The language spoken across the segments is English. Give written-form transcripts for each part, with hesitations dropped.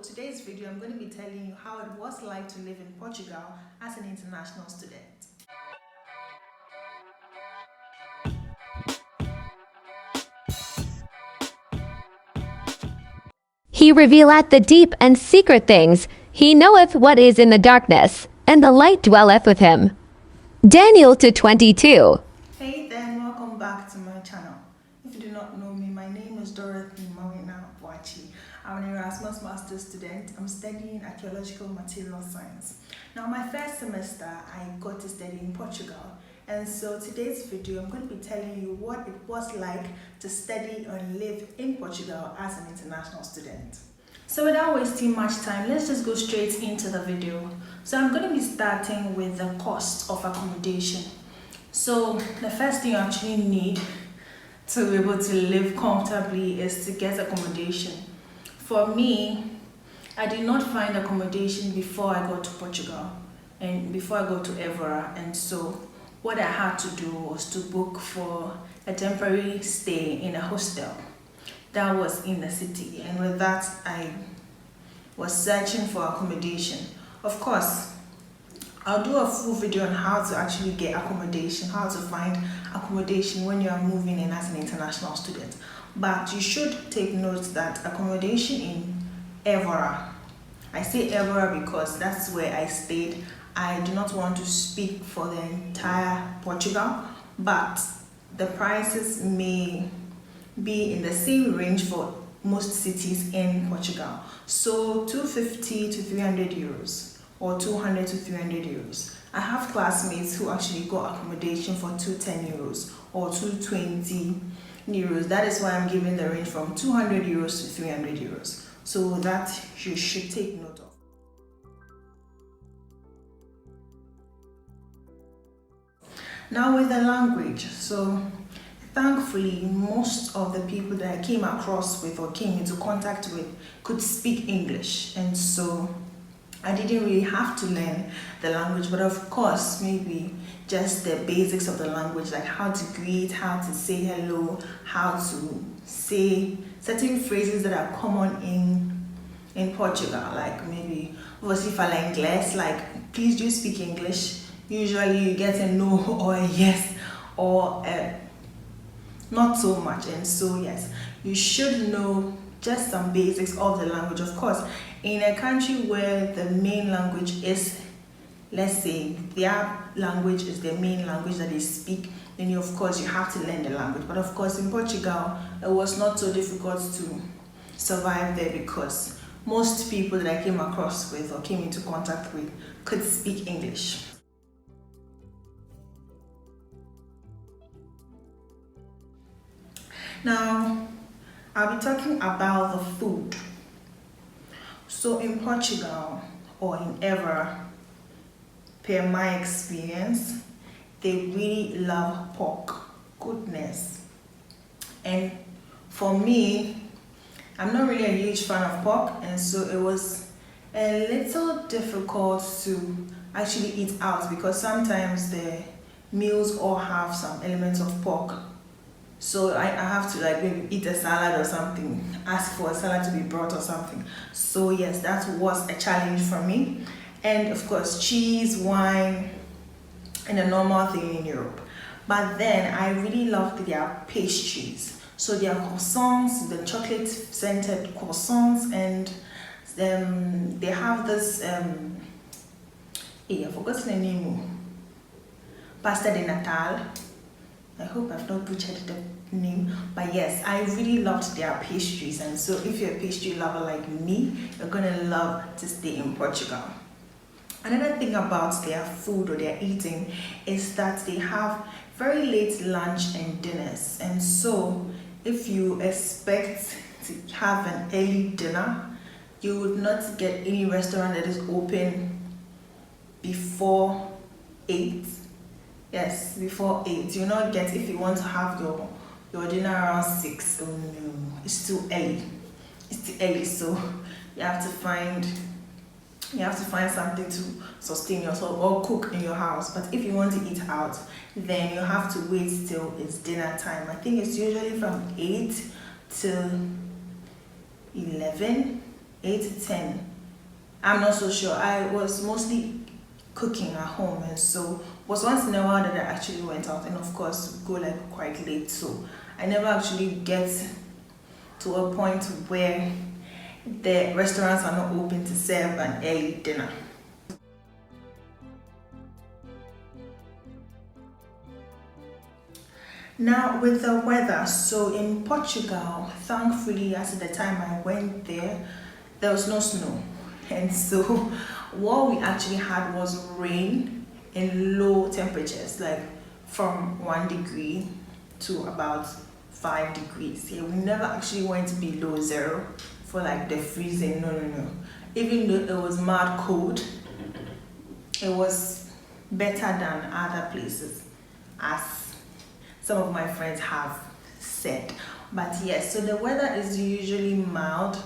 today's video I'm going to be telling you how it was like to live in Portugal as an international student. He revealeth the deep and secret things. He knoweth what is in the darkness, and the light dwelleth with him. Daniel 2:22. Hey then, welcome back to my channel. If you do not know me, my name is Dorothy. I'm an Erasmus Master's student. I'm studying archaeological material science. Now, my first semester, I got to study in Portugal. And so today's video, I'm going to be telling you what it was like to study and live in Portugal as an international student. So without wasting much time, let's just go straight into the video. So I'm going to be starting with the cost of accommodation. So the first thing you actually need to be able to live comfortably is to get accommodation. For me, I did not find accommodation before I got to Portugal and before I got to Évora, and so what I had to do was to book for a temporary stay in a hostel that was in the city, and with that I was searching for accommodation. Of course, I'll do a full video on how to actually get accommodation, how to find accommodation when you are moving in as an international student. But you should take note that accommodation in Évora, I say Évora because that's where I stayed. I do not want to speak for the entire Portugal, but the prices may be in the same range for most cities in Portugal. So 250 to 300 euros or 200 to 300 euros. I have classmates who actually got accommodation for 210 euros or 220 euros. That is why I'm giving the range from 200 euros to 300 euros. So that you should take note of. Now with the language, so thankfully most of the people that I came across with or came into contact with could speak English, and so I didn't really have to learn the language, but of course maybe just the basics of the language, like how to greet, how to say hello, how to say certain phrases that are common in Portugal, like maybe você fala inglês, like please do speak English. Usually you get a no or a yes or a not so much, and so yes, you should know just some basics of the language. Of course, in a country where the main language is, let's say their language is the main language that they speak, then you, of course you have to learn the language. But of course in Portugal it was not so difficult to survive there because most people that I came across with or came into contact with could speak English. Now, I'll be talking about the food. So in Portugal or in Évora, per my experience, they really love pork. Goodness. And for me, I'm not really a huge fan of pork, and so it was a little difficult to actually eat out because sometimes the meals all have some elements of pork. So I have to like maybe eat a salad or something, ask for a salad to be brought or something. So yes, that was a challenge for me. And of course, cheese, wine, and a normal thing in Europe. But then I really loved their pastries. So their croissants, the chocolate scented croissants, and they have this, I forgot the name, pasta de Natal. I hope I've not butchered the name, but yes, I really loved their pastries, and so if you're a pastry lover like me, you're gonna love to stay in Portugal. Another thing about their food or their eating is that they have very late lunch and dinners, and so if you expect to have an early dinner, you would not get any restaurant that is open before 8. Yes, before 8. You not get, if you want to have your dinner around 6. Oh no, it's too early. It's too early, so you have to find something to sustain yourself or cook in your house. But if you want to eat out, then you have to wait till it's dinner time. I think it's usually from 8 to 11 8 to 10. I'm not so sure. I was mostly cooking at home, and so was once in a while that I actually went out, and of course go like quite late, so I never actually get to a point where the restaurants are not open to serve an early dinner. Now with the weather, so in Portugal, thankfully as at the time I went there was no snow, and so what we actually had was rain in low temperatures, like from 1 degree to about 5 degrees. Yeah, we never actually went below zero for like the freezing. No. Even though it was mad cold, it was better than other places, as some of my friends have said. But yes, so the weather is usually mild,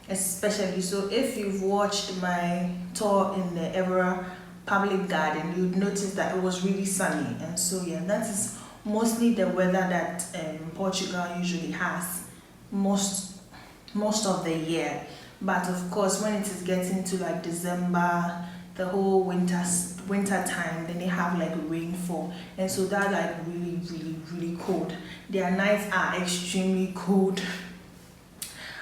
especially so if you've watched my tour in the Evora public garden, you'd notice that it was really sunny, and so yeah, that is mostly the weather that Portugal usually has most of the year. But of course, when it is getting to like December, the whole winter time, then they have like rainfall, and so that like really cold. Their nights are extremely cold.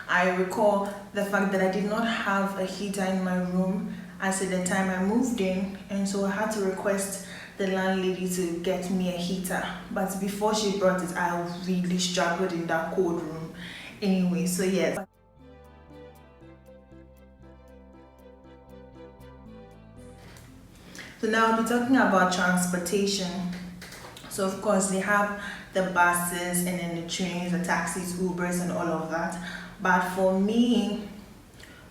I recall the fact that I did not have a heater in my room as at the time I moved in, and so I had to request the landlady to get me a heater. But before she brought it, I really struggled in that cold room anyway, so yes. So now I'll be talking about transportation. So of course they have the buses and then the trains, the taxis, Ubers and all of that. But for me,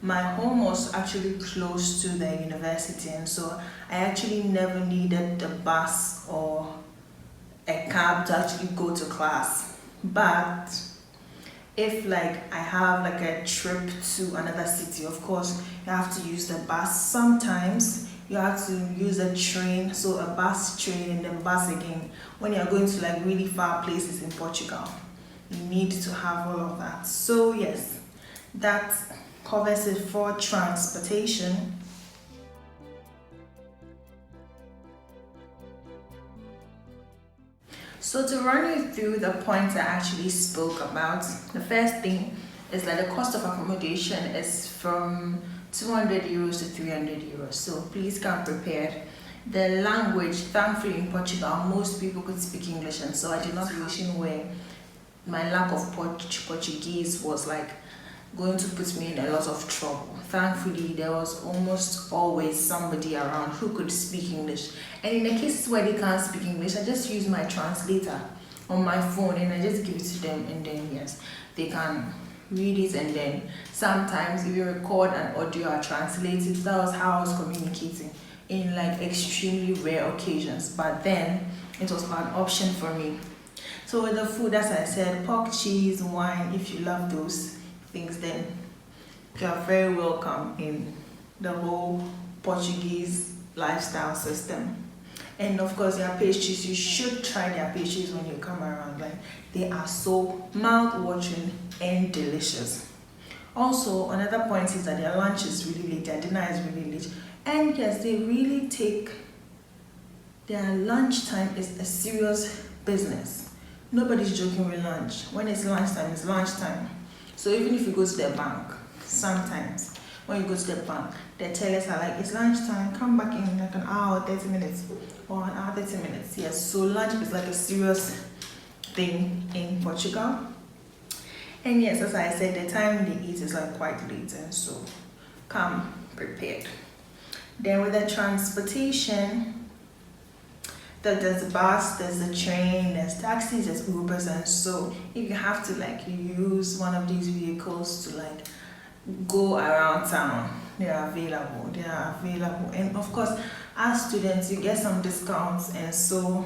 my home was actually close to the university, and so I actually never needed the bus or a cab to actually go to class. But if like I have like a trip to another city, of course you have to use the bus. Sometimes you have to use a train, so a bus, train, and then bus again. When you're going to like really far places in Portugal, you need to have all of that. So yes, that covers it for transportation. So to run you through the points I actually spoke about, the first thing is that the cost of accommodation is from 200 euros to 300 euros. So please come prepared. The language, thankfully in Portugal, most people could speak English, and so I did not have a situation where my lack of Portuguese was like going to put me in a lot of trouble. Thankfully, there was almost always somebody around who could speak English. And in the cases where they can't speak English, I just use my translator on my phone and I just give it to them, and then yes, they can read it, and then sometimes if you record an audio or translate it. That was how I was communicating in like extremely rare occasions, but then it was an option for me. So with the food, as I said, pork, cheese, wine, if you love those things, then you are very welcome in the whole Portuguese lifestyle system. And of course, their pastries, you should try their pastries when you come around. Like, they are so mouth-watering and delicious. Also, another point is that their lunch is really late, their dinner is really late. And yes, they really take their lunchtime is a serious business. Nobody's joking with lunch. When it's lunchtime, it's lunchtime. So even if you go to the bank, sometimes when you go to the bank, the tellers are like, it's lunchtime, come back in like an hour, 30 minutes, or an hour, 30 minutes. Yes, so lunch is like a serious thing in Portugal. And yes, as I said, the time they eat is like quite late, and so come prepared. Then with the transportation, there's the bus, there's the train, there's taxis, there's Ubers, and so if you have to like use one of these vehicles to like go around town, they are available. And of course, as students, you get some discounts, and so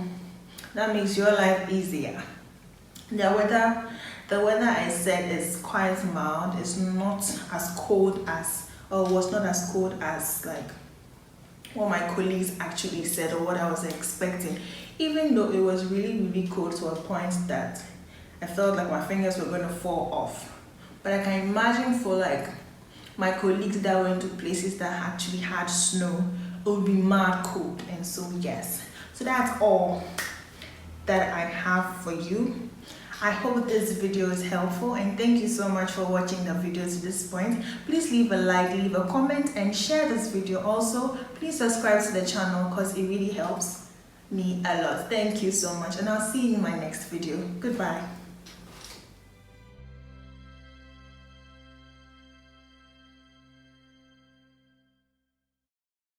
that makes your life easier. The weather I said is quite mild. It's not as cold as, or was not as cold as like what my colleagues actually said or what I was expecting, even though it was really cold to a point that I felt like my fingers were going to fall off. But I can imagine for like my colleagues that went to places that actually had snow, it would be mad cold. And so yes, so that's all that I have for you. I hope this video is helpful, and thank you so much for watching the video to this point. Please leave a like, leave a comment, and share this video. Also, please subscribe to the channel because it really helps me a lot. Thank you so much, and I'll see you in my next video. Goodbye.